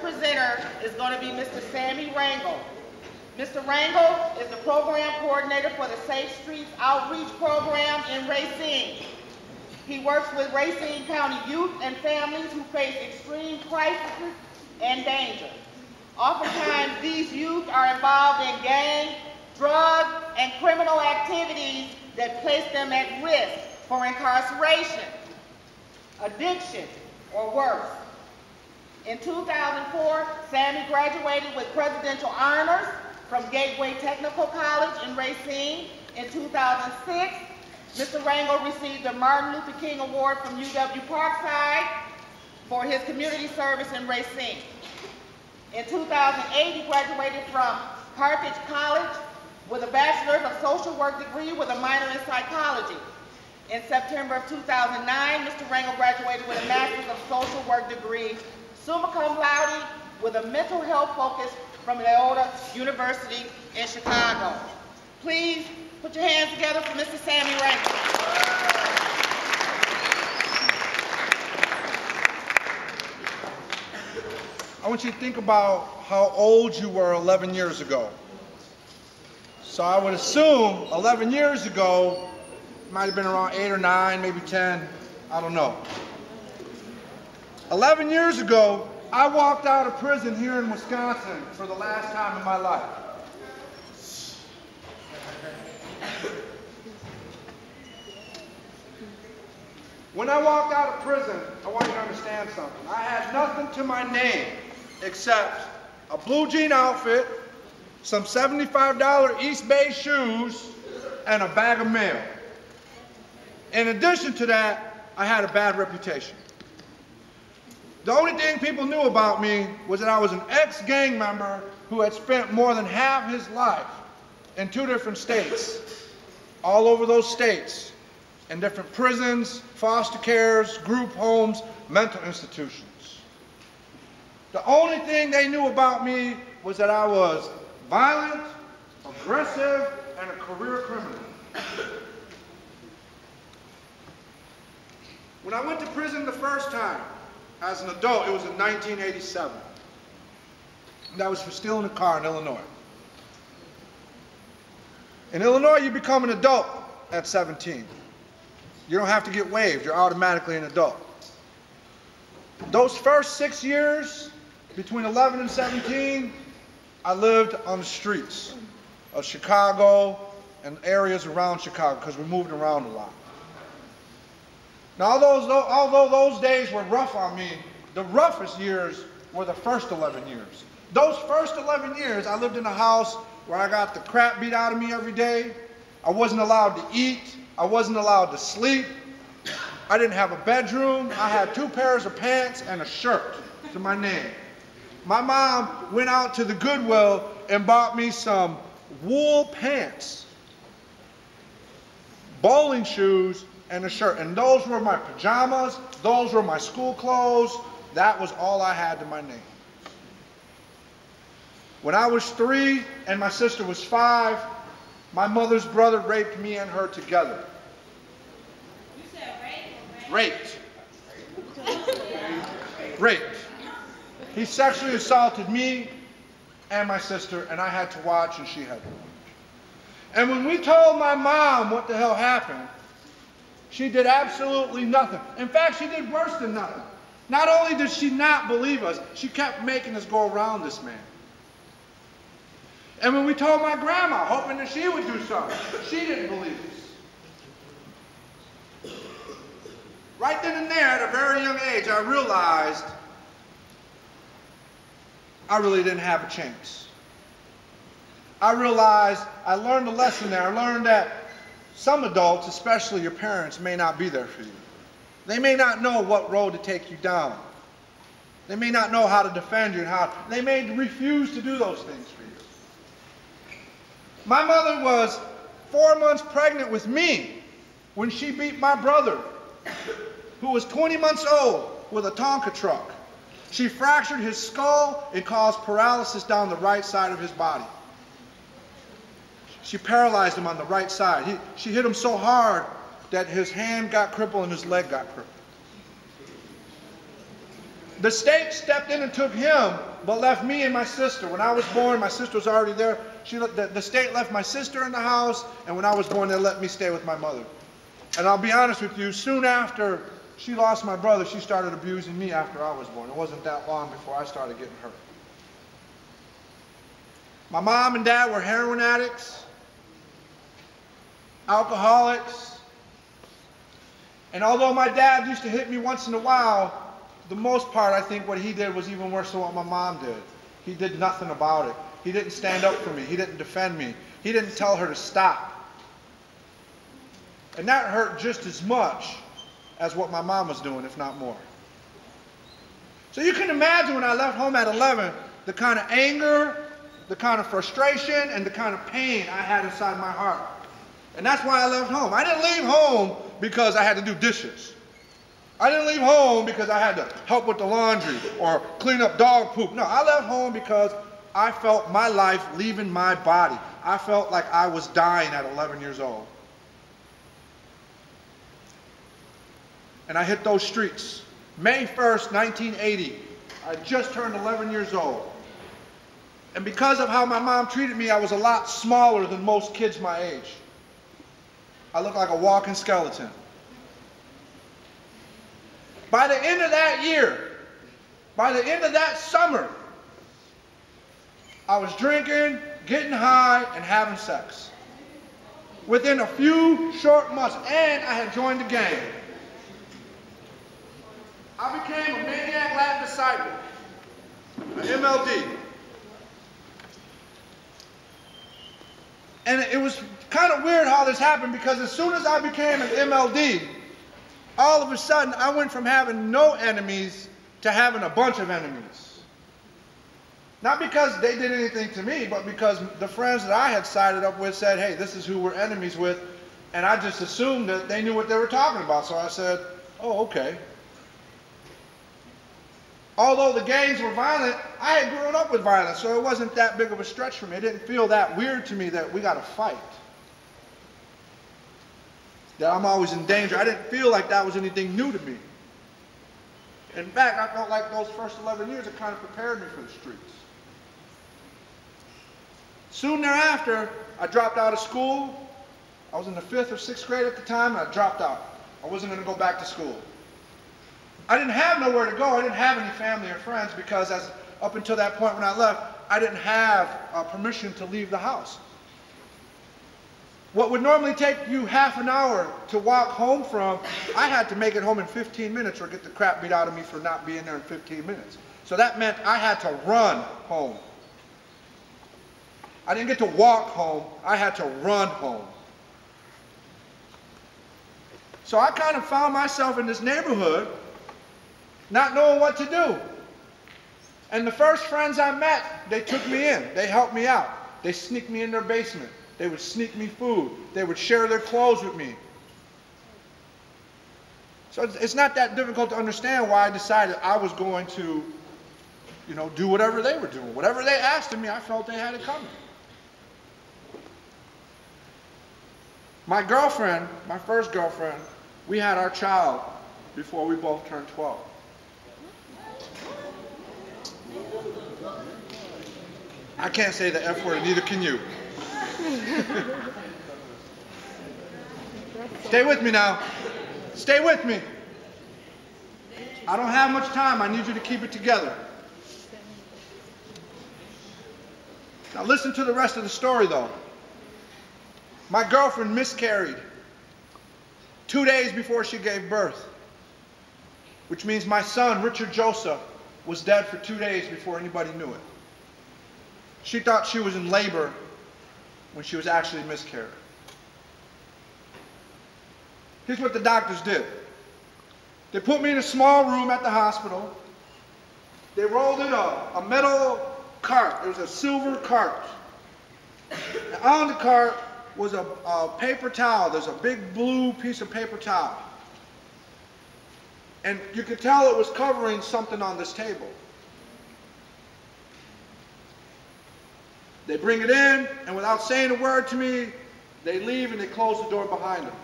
presenter is going to be Mr. Sammy Rangel. Mr. Rangel is the program coordinator for the Safe Streets Outreach Program in Racine. He works with Racine County youth and families who face extreme crises and danger. Oftentimes, these youth are involved in gang, drug, and criminal activities that place them at risk for incarceration, addiction, or worse. In 2004, Sammy graduated with presidential honors from Gateway Technical College in Racine. In 2006, Mr. Rangel received the Martin Luther King Award from UW-Parkside for his community service in Racine. In 2008, he graduated from Carthage College with a Bachelors of Social Work degree with a minor in psychology. In September of 2009, Mr. Rangel graduated with a Master's of Social Work degree, Summa Cum Laude, with a mental health focus from Loyola University in Chicago. Please put your hands together for Mr. Sammy Rangel. I want you to think about how old you were 11 years ago. So I would assume 11 years ago, might have been around 8 or 9, maybe 10, I don't know. 11 years ago, I walked out of prison here in Wisconsin for the last time in my life. When I walked out of prison, I want you to understand something. I had nothing to my name except a blue jean outfit, some $75 East Bay shoes, and a bag of mail. In addition to that, I had a bad reputation. The only thing people knew about me was that I was an ex-gang member who had spent more than half his life in 2 different states, all over those states, in different prisons, foster cares, group homes, mental institutions. The only thing they knew about me was that I was violent, aggressive, and a career criminal. When I went to prison the first time, as an adult, it was in 1987. And that was for stealing a car in Illinois. In Illinois, you become an adult at 17. You don't have to get waived. You're automatically an adult. Those first 6 years, between 11 and 17, I lived on the streets of Chicago and areas around Chicago because we moved around a lot. Now, although those days were rough on me, the roughest years were the first 11 years. Those first 11 years, I lived in a house where I got the crap beat out of me every day. I wasn't allowed to eat. I wasn't allowed to sleep. I didn't have a bedroom. I had 2 pairs of pants and a shirt to my name. My mom went out to the Goodwill and bought me some wool pants, bowling shoes, and a shirt. And those were my pajamas. Those were my school clothes. That was all I had to my name. When I was 3 and my sister was 5, my mother's brother raped me and her together. You said rape or Raped. Raped. He sexually assaulted me and my sister, and I had to watch and she had to watch. And when we told my mom what the hell happened, she did absolutely nothing. In fact, she did worse than nothing. Not only did she not believe us, she kept making us go around this man. And when we told my grandma, hoping that she would do something, she didn't believe us. Right then and there, at a very young age, I realized I really didn't have a chance. I realized, I learned a lesson there. I learned that some adults, especially your parents, may not be there for you. They may not know what road to take you down. They may not know how to defend you, and they may refuse to do those things for you. My mother was 4 months pregnant with me when she beat my brother, who was 20 months old, with a Tonka truck. She fractured his skull and caused paralysis down the right side of his body. She paralyzed him on the right side. She hit him so hard that his hand got crippled and his leg got crippled. The state stepped in and took him, but left me and my sister. When I was born, my sister was already there. The state left my sister in the house, and when I was born, they let me stay with my mother. And I'll be honest with you, soon after she lost my brother, she started abusing me after I was born. It wasn't that long before I started getting hurt. My mom and dad were heroin addicts, alcoholics, and although my dad used to hit me once in a while, the most part, I think what he did was even worse than what my mom did. He did nothing about it. He didn't stand up for me. He didn't defend me. He didn't tell her to stop. And that hurt just as much as what my mom was doing, if not more. So you can imagine when I left home at 11, the kind of anger, the kind of frustration, and the kind of pain I had inside my heart. And that's why I left home. I didn't leave home because I had to do dishes. I didn't leave home because I had to help with the laundry or clean up dog poop. No, I left home because I felt my life leaving my body. I felt like I was dying at 11 years old. And I hit those streets. May 1st, 1980. I just turned 11 years old. And because of how my mom treated me, I was a lot smaller than most kids my age. I looked like a walking skeleton. By the end of that year, by the end of that summer, I was drinking, getting high, and having sex. Within a few short months, and I had joined the gang. I became a maniac Latin disciple, an MLD. And it was kind of weird how this happened because as soon as I became an MLD, all of a sudden, I went from having no enemies to having a bunch of enemies. Not because they did anything to me, but because the friends that I had sided up with said, hey, this is who we're enemies with. And I just assumed that they knew what they were talking about. So I said, oh, okay. Although the gangs were violent, I had grown up with violence, so it wasn't that big of a stretch for me. It didn't feel that weird to me that we got to fight. That I'm always in danger. I didn't feel like that was anything new to me. In fact, I felt like those first 11 years, it kind of prepared me for the streets. Soon thereafter, I dropped out of school. I was in the 5th or 6th grade at the time, and I dropped out. I wasn't going to go back to school. I didn't have nowhere to go. I didn't have any family or friends because up until that point when I left, I didn't have permission to leave the house. What would normally take you half an hour to walk home from, I had to make it home in 15 minutes or get the crap beat out of me for not being there in 15 minutes. So that meant I had to run home. I didn't get to walk home, I had to run home. So I kind of found myself in this neighborhood not knowing what to do. And the first friends I met, they took me in, they helped me out. They sneaked me in their basement. They would sneak me food. They would share their clothes with me. So it's not that difficult to understand why I decided I was going to, do whatever they were doing. Whatever they asked of me, I felt they had it coming. My girlfriend, my first girlfriend, we had our child before we both turned 12. I can't say the F word, neither can you. Stay with me now. Stay with me. I don't have much time. I need you to keep it together. Now listen to the rest of the story though. My girlfriend miscarried 2 days before she gave birth, which means my son, Richard Joseph, was dead for 2 days before anybody knew it. She thought she was in labor when she was actually miscarried. Here's what the doctors did. They put me in a small room at the hospital. They rolled in a metal cart. It was a silver cart. And on the cart was a paper towel. There's a big blue piece of paper towel. And you could tell it was covering something on this table. They bring it in, and without saying a word to me, they leave and they close the door behind them.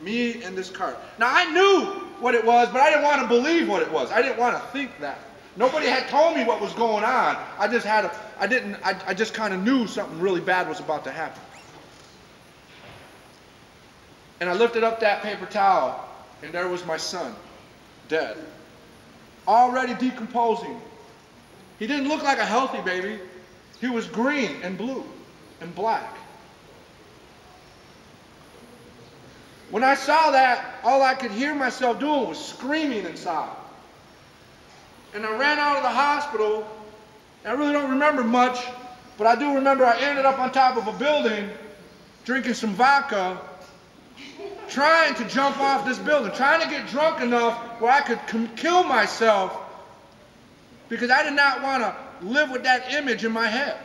Me and this cart. Now I knew what it was, but I didn't want to believe what it was. I didn't want to think that. Nobody had told me what was going on. I just kind of knew something really bad was about to happen. And I lifted up that paper towel, and there was my son, dead, already decomposing. He didn't look like a healthy baby. He was green and blue and black. When I saw that, all I could hear myself doing was screaming inside. And I ran out of the hospital. I really don't remember much, but I do remember I ended up on top of a building drinking some vodka, trying to jump off this building, trying to get drunk enough where I could kill myself because I did not want to live with that image in my head.